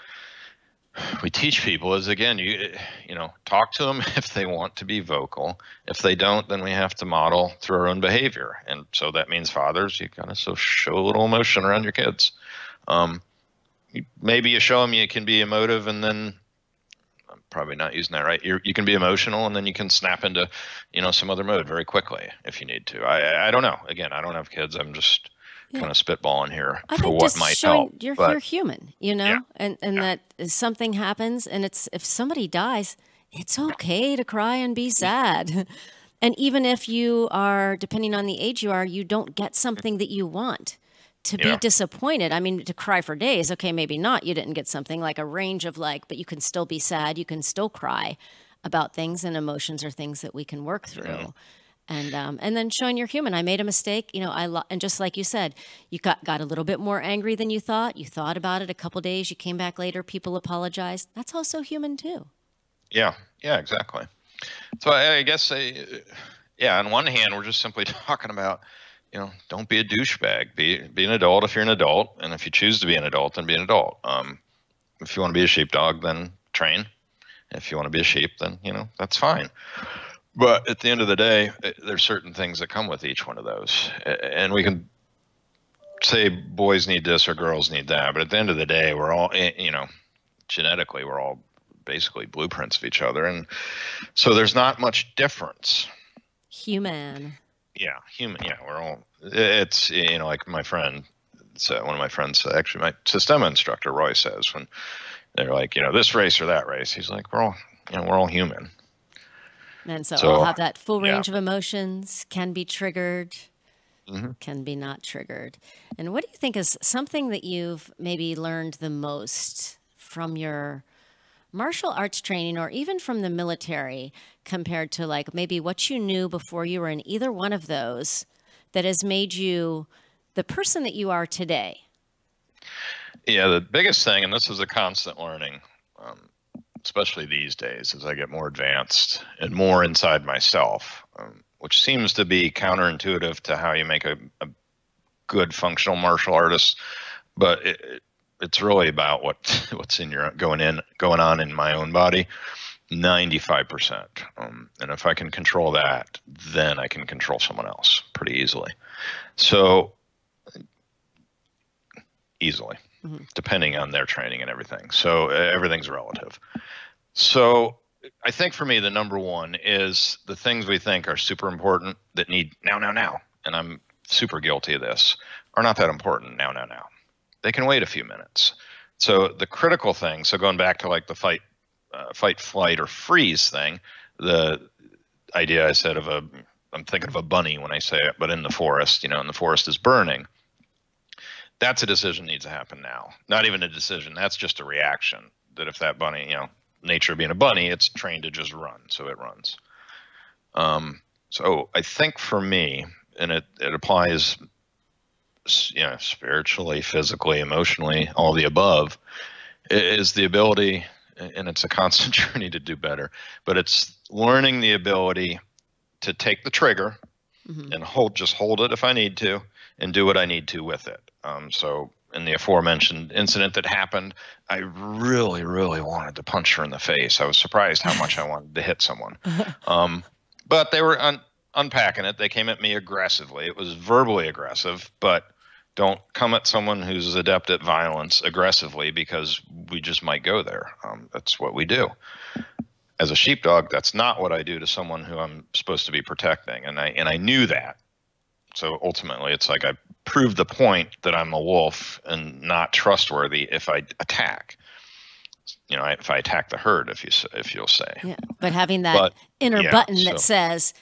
we teach people is, again, talk to them if they want to be vocal. If they don't, then we have to model through our own behavior. And so that means fathers, you gotta show a little emotion around your kids. Maybe you show them you can be emotive, and then I'm probably not using that right. You can be emotional, and then you can snap into, some other mode very quickly if you need to. I don't know. Again, I don't have kids. I'm just kind of spitballing here for what might help. You're human, Yeah. and that something happens, and if somebody dies, it's okay to cry and be sad. And even if you are, depending on the age you don't get something that you want, to be disappointed. I mean, to cry for days, okay, maybe not. You didn't get something, like a range of but you can still be sad. You can still cry about things, and emotions are things that we can work through. And then showing you're human. I made a mistake, and just like you said, you got a little bit more angry than you thought. You thought about it a couple days. You came back later. People apologized. That's also human too. Yeah, exactly. So I guess, on one hand, we're just simply talking about, don't be a douchebag. Be an adult if you're an adult, and if you choose to be an adult, then be an adult. If you want to be a sheepdog, then train. If you want to be a sheep, then that's fine. But at the end of the day, there's certain things that come with each one of those, and we can say boys need this or girls need that. But at the end of the day, we're all, genetically, we're all basically blueprints of each other, and so there's not much difference. Human. Yeah, human. Yeah, we're all. It's like my friend. So one of my friends, actually, my Systema instructor, Roy, says when they're like, this race or that race, he's like, we're all human. And so all have that full range of emotions, can be triggered, can be not triggered. And what do you think is something that you've maybe learned the most from your martial arts training, or even from the military, compared to maybe what you knew before you were in either one of those, that has made you the person that you are today? Yeah, the biggest thing, and this is a constant learning, especially these days as I get more advanced and more inside myself, which seems to be counterintuitive to how you make a good functional martial artist. But it's really about what's going on in my own body, 95%. And if I can control that, then I can control someone else pretty easily. So easily. Depending on their training and everything. So everything's relative. So I think for me, the number one is the things we think are super important that need now. And I'm super guilty of this, are not that important now. They can wait a few minutes. So the critical thing, so going back to the fight, flight, or freeze thing, the idea I said I'm thinking of a bunny when I say it, but in the forest, and the forest is burning. That's a decision that needs to happen now. Not even a decision. That's just a reaction. That if that bunny, nature being a bunny, it's trained to just run, so it runs. So I think for me, and it applies, spiritually, physically, emotionally, all the above, is the ability, and it's a constant journey to do better, but it's learning the ability to take the trigger and hold it if I need to, and do what I need to with it. So in the aforementioned incident that happened, I really, really wanted to punch her in the face. I was surprised how much I wanted to hit someone. But they were unpacking it. They came at me aggressively. It was verbally aggressive, but don't come at someone who's adept at violence aggressively, because we just might go there. That's what we do. As a sheepdog, that's not what I do to someone who I'm supposed to be protecting. And I knew that. So ultimately, it's like I proved the point that I'm a wolf and not trustworthy if I attack. If I attack the herd, if you'll say. Yeah, but having that inner button that says,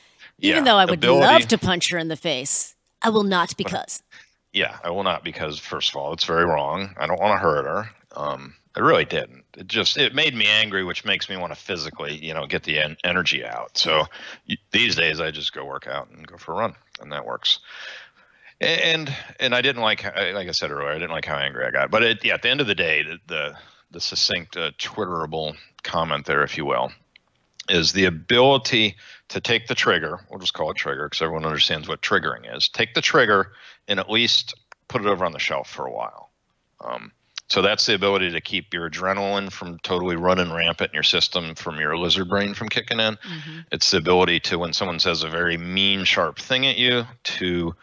even though I would love to punch her in the face, I will not because. Yeah, I will not because, first of all, it's very wrong. I don't want to hurt her. I really didn't. It made me angry, which makes me want to physically, get the energy out. So these days I just go work out and go for a run, and that works. And I didn't like I said earlier, I didn't like how angry I got. But at the end of the day, the succinct Twitterable comment there, if you will, is the ability to take the trigger. We'll just call it trigger because everyone understands what triggering is. Take the trigger and at least put it over on the shelf for a while. So that's the ability to keep your adrenaline from totally running rampant in your system, from your lizard brain from kicking in. Mm-hmm. It's the ability to, when someone says a very mean, sharp thing at you, to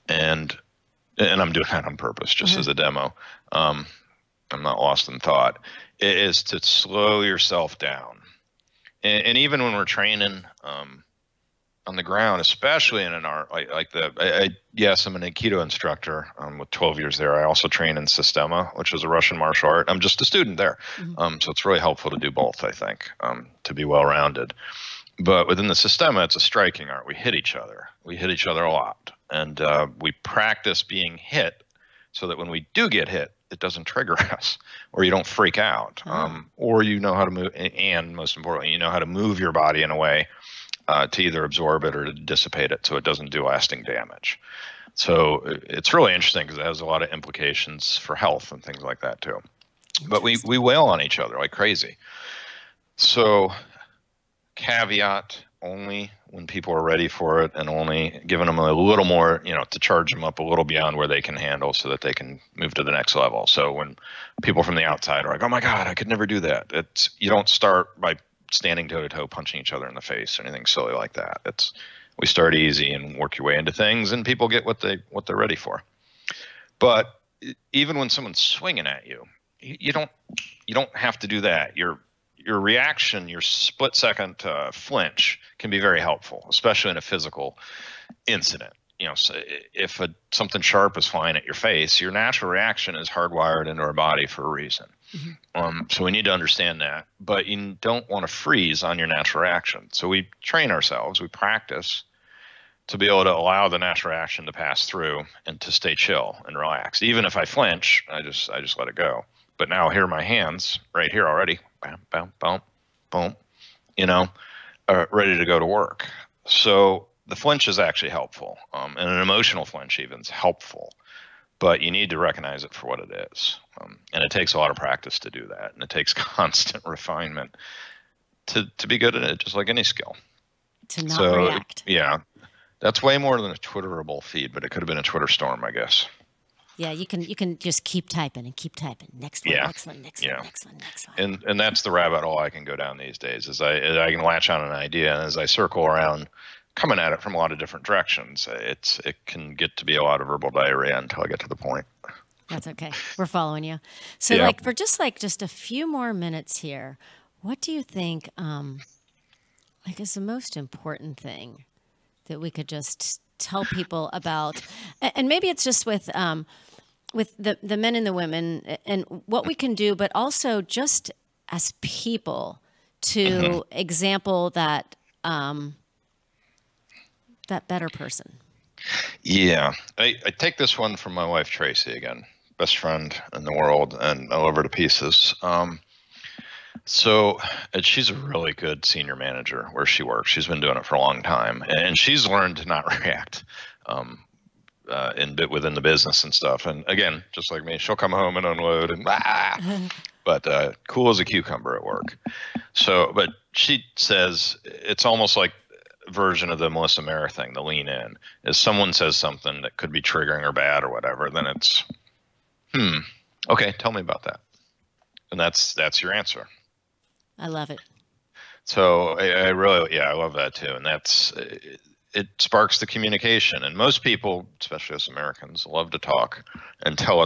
and I'm doing that on purpose, just as a demo. I'm not lost in thought. It is to slow yourself down, and even when we're training on the ground, especially in an art yes, I'm an Aikido instructor with 12 years there. I also train in Sistema, which is a Russian martial art. I'm just a student there. Mm-hmm. So it's really helpful to do both, I think, to be well-rounded. But within the Sistema, it's a striking art. We hit each other. We hit each other a lot. And we practice being hit so that when we do get hit, it doesn't trigger us, or you don't freak out, or you know how to move, and most importantly, you know how to move your body in a way to either absorb it or to dissipate it so it doesn't do lasting damage. So it's really interesting because it has a lot of implications for health and things like that too. But we wail on each other like crazy. So caveat, only when people are ready for it, and only giving them a little more, to charge them up a little beyond where they can handle so that they can move to the next level. So when people from the outside are like, oh my God, I could never do that. You don't start by standing toe to toe, punching each other in the face or anything silly like that. We start easy and work your way into things, and people get what they're ready for. But even when someone's swinging at you, you don't have to do that. Your reaction, your split second flinch can be very helpful, especially in a physical incident. So if something sharp is flying at your face, your natural reaction is hardwired into our body for a reason. Mm-hmm. So we need to understand that, but you don't want to freeze on your natural reaction. So we train ourselves, we practice to be able to allow the natural reaction to pass through and to stay chill and relaxed. Even if I flinch, I just let it go. But now here are my hands right here already, bam, bam, boom, boom, ready to go to work. So the flinch is actually helpful, and an emotional flinch even is helpful, but you need to recognize it for what it is. And it takes a lot of practice to do that, and it takes constant refinement to be good at it, just like any skill. To not react. Yeah, that's way more than a Twitterable feed, but it could have been a Twitter storm, I guess. Yeah, you can just keep typing and keep typing. Next one, next one, next one, next one, next one. And that's the rabbit hole I can go down these days. Is I can latch on an idea, and as I circle around, coming at it from a lot of different directions, it can get to be a lot of verbal diarrhea until I get to the point. That's okay. We're following you. So for just a few more minutes here, what do you think is the most important thing that we could just tell people about? And maybe it's just with the men and the women and what we can do, but also just as people to example that that better person. Yeah. I take this one from my wife, Tracy, again, best friend in the world, and I love her to pieces. So she's a really good senior manager where she works. She's been doing it for a long time, and she's learned to not react within the business and stuff. And again, just like me, she'll come home and unload and but cool as a cucumber at work. So, but she says it's almost like version of the Melissa Mayer thing, the lean in, is someone says something that could be triggering or bad or whatever, then it's, okay, tell me about that. And that's your answer. I love it. So I really, I love that too. And it sparks the communication. And most people, especially us Americans, love to talk and tell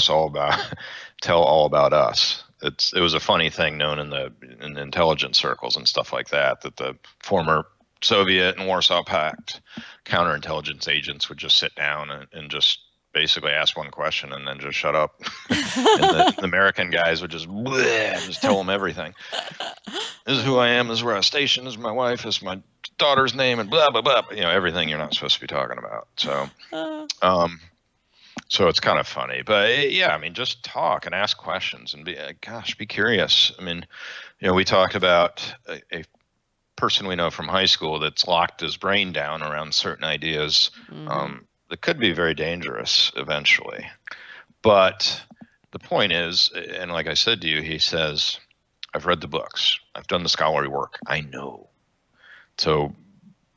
all about us. It was a funny thing known in the intelligence circles and stuff like that the former Soviet and Warsaw Pact counterintelligence agents would just sit down and just basically ask one question and then just shut up. And the American guys would just tell them everything. This is who I am. This is where I station. This is my wife. This is my daughter's name, and blah blah blah. Everything you're not supposed to be talking about. So, so it's kind of funny, but just talk and ask questions and be curious. We talked about person we know from high school that's locked his brain down around certain ideas, that could be very dangerous eventually. But the point is, and like I said to you, he says, I've read the books, I've done the scholarly work, I know. So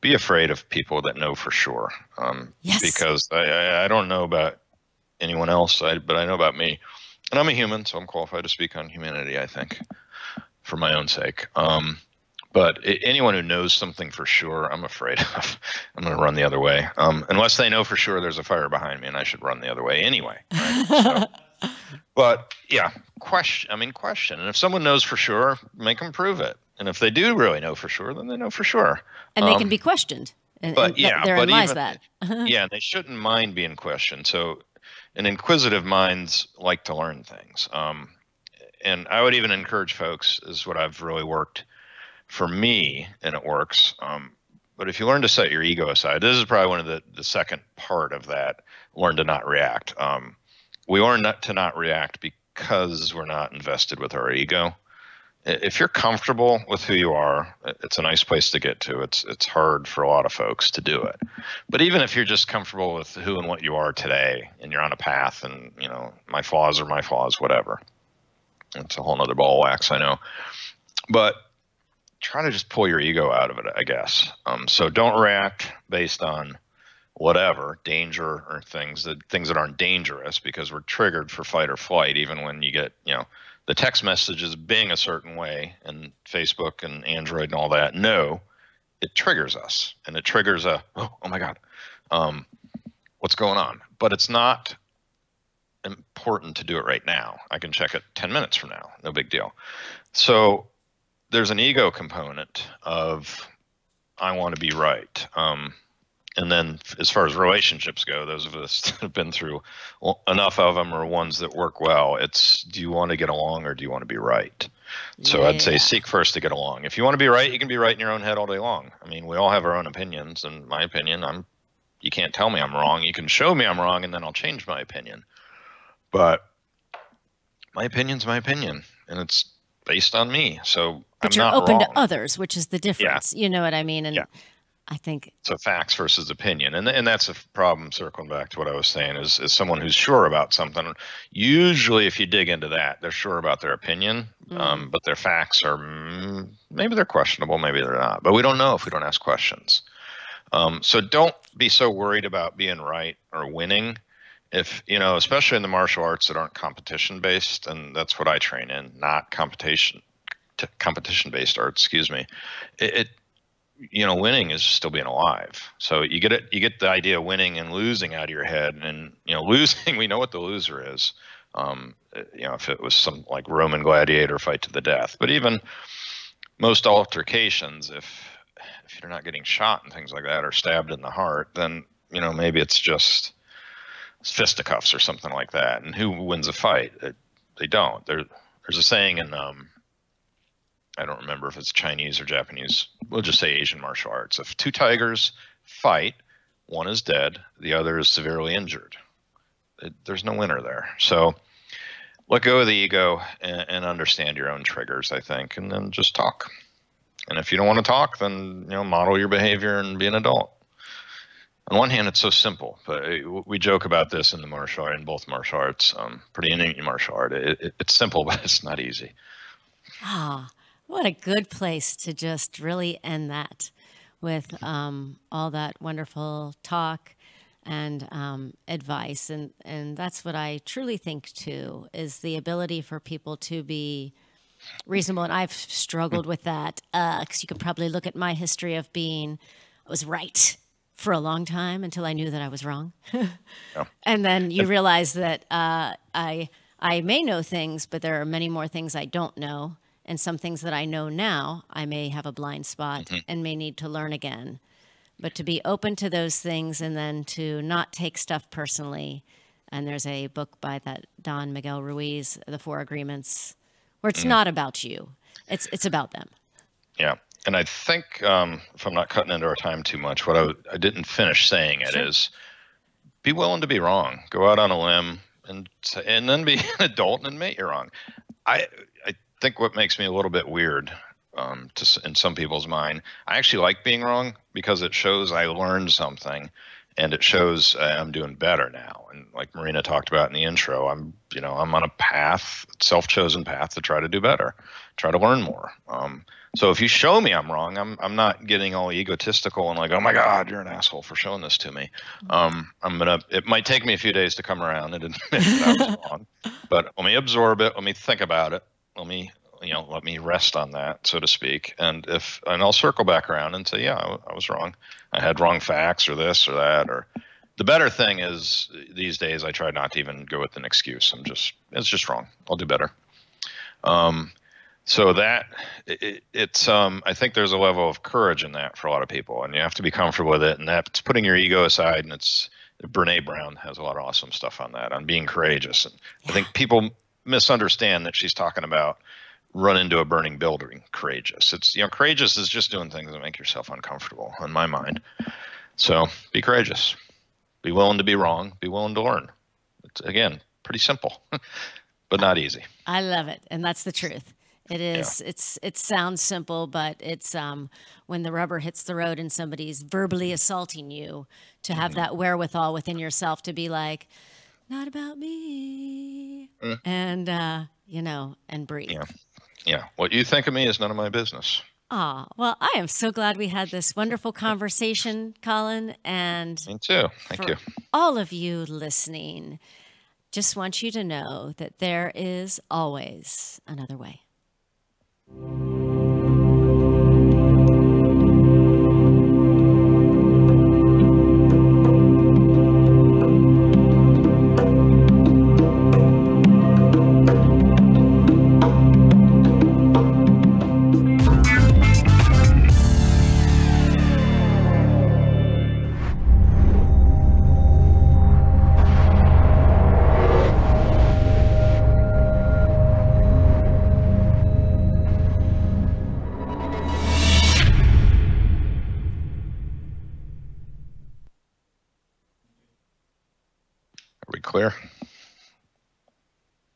be afraid of people that know for sure. Yes. Because I don't know about anyone else, but I know about me. And I'm a human, so I'm qualified to speak on humanity, I think, for my own sake. But anyone who knows something for sure, I'm afraid of. I'm going to run the other way. Unless they know for sure there's a fire behind me and I should run the other way anyway. Right? So, but yeah, question. And if someone knows for sure, make them prove it. And if they do really know for sure, then they know for sure. And they can be questioned. But yeah, therein but lies even, that. yeah, they shouldn't mind being questioned. So, and inquisitive minds like to learn things. And I would even encourage folks, is what I've really worked for me, and it works. But if you learn to set your ego aside, this is probably one of the second part of that, learn to not react. We learn to not react because we're not invested with our ego. If you're comfortable with who you are, it's a nice place to get to. It's hard for a lot of folks to do it. But even if you're just comfortable with who and what you are today, and you're on a path, and you know, my flaws are my flaws, whatever. It's a whole nother ball of wax, I know. But try to just pull your ego out of it, I guess. So don't react based on whatever, danger or things that aren't dangerous, because we're triggered for fight or flight, even when you get, you know, the text messages being a certain way, and Facebook and Android and all that. No, it triggers us, and it triggers oh my God, what's going on? But it's not important to do it right now. I can check it 10 minutes from now, no big deal. So there's an ego component of, I want to be right. And then as far as relationships go, those of us that have been through enough of them, or ones that work well, it's, do you want to get along or do you want to be right? So I'd say seek first to get along. If you want to be right, you can be right in your own head all day long. I mean, we all have our own opinions, and my opinion, you can't tell me I'm wrong. You can show me I'm wrong, and then I'll change my opinion. But my opinion's my opinion, and it's based on me. So but I'm you're not open wrong. to others, which is the difference. Yeah. You know what I mean? And I think so. Facts versus opinion, and that's a problem. Circling back to what I was saying, is someone who's sure about something. Usually, if you dig into that, they're sure about their opinion, but their facts are maybe they're questionable, maybe they're not. But we don't know if we don't ask questions. So don't be so worried about being right or winning. If, you know, especially in the martial arts that aren't competition based, and that's what I train in, not competition based arts, excuse me. You know, winning is still being alive. So you get the idea of winning and losing out of your head. And, you know, losing, we know what the loser is. You know, if it was some like Roman gladiator fight to the death. But even most altercations, if you're not getting shot and things like that, or stabbed in the heart, then, you know, maybe it's just fisticuffs or something like that. And who wins a fight? They don't. There's a saying in I don't remember if it's Chinese or Japanese, we'll just say Asian martial arts. If two tigers fight, one is dead, the other is severely injured. There's no winner there. So let go of the ego and understand your own triggers, I think, and then just talk. And if you don't want to talk, then, you know, model your behavior and be an adult. On one hand, it's so simple, but we joke about this in the martial art, in both martial arts, pretty innate martial art. It's simple, but it's not easy. What a good place to just really end that with all that wonderful talk and advice. And that's what I truly think, too, is the ability for people to be reasonable. And I've struggled with that because you could probably look at my history of I was right for a long time until I knew that I was wrong. And then you realize that I may know things, but there are many more things I don't know. And some things that I know now, I may have a blind spot and may need to learn again. But to be open to those things and then to not take stuff personally. And there's a book by that Don Miguel Ruiz, The Four Agreements, where it's not about you. It's about them. Yeah. And I think, if I'm not cutting into our time too much, what I didn't finish saying it is, be willing to be wrong. Go out on a limb and then be an adult and admit you're wrong. I think what makes me a little bit weird in some people's mind. I actually like being wrong because it shows I learned something, and it shows I'm doing better now. And like Marina talked about in the intro, I'm on a path, self-chosen path to try to do better, try to learn more. So if you show me I'm wrong, I'm not getting all egotistical and like, oh my God, you're an asshole for showing this to me. It might take me a few days to come around and admit that I was wrong, but let me absorb it. Let me think about it. Let me rest on that, so to speak. And I'll circle back around and say, yeah, I was wrong. I had wrong facts or this or that. Or the better thing is these days I try not to even go with an excuse. It's just wrong. I'll do better. So that I think there's a level of courage in that for a lot of people, and you have to be comfortable with it. And that's putting your ego aside. And Brene Brown has a lot of awesome stuff on that, on being courageous. And I think people misunderstand that she's talking about run into a burning building courageous. It's, courageous is just doing things that make yourself uncomfortable, in my mind. So be courageous. Be willing to be wrong. Be willing to learn. It's, again, pretty simple, but not easy. I love it. And that's the truth. It is. Yeah. It sounds simple, but it's when the rubber hits the road and somebody's verbally assaulting you, to have that wherewithal within yourself to be like, not about me, and and breathe. Yeah. What you think of me is none of my business. Ah, well, I am so glad we had this wonderful conversation, Colin. And me too. Thank you. All of you listening, just want you to know that there is always another way. Are we clear?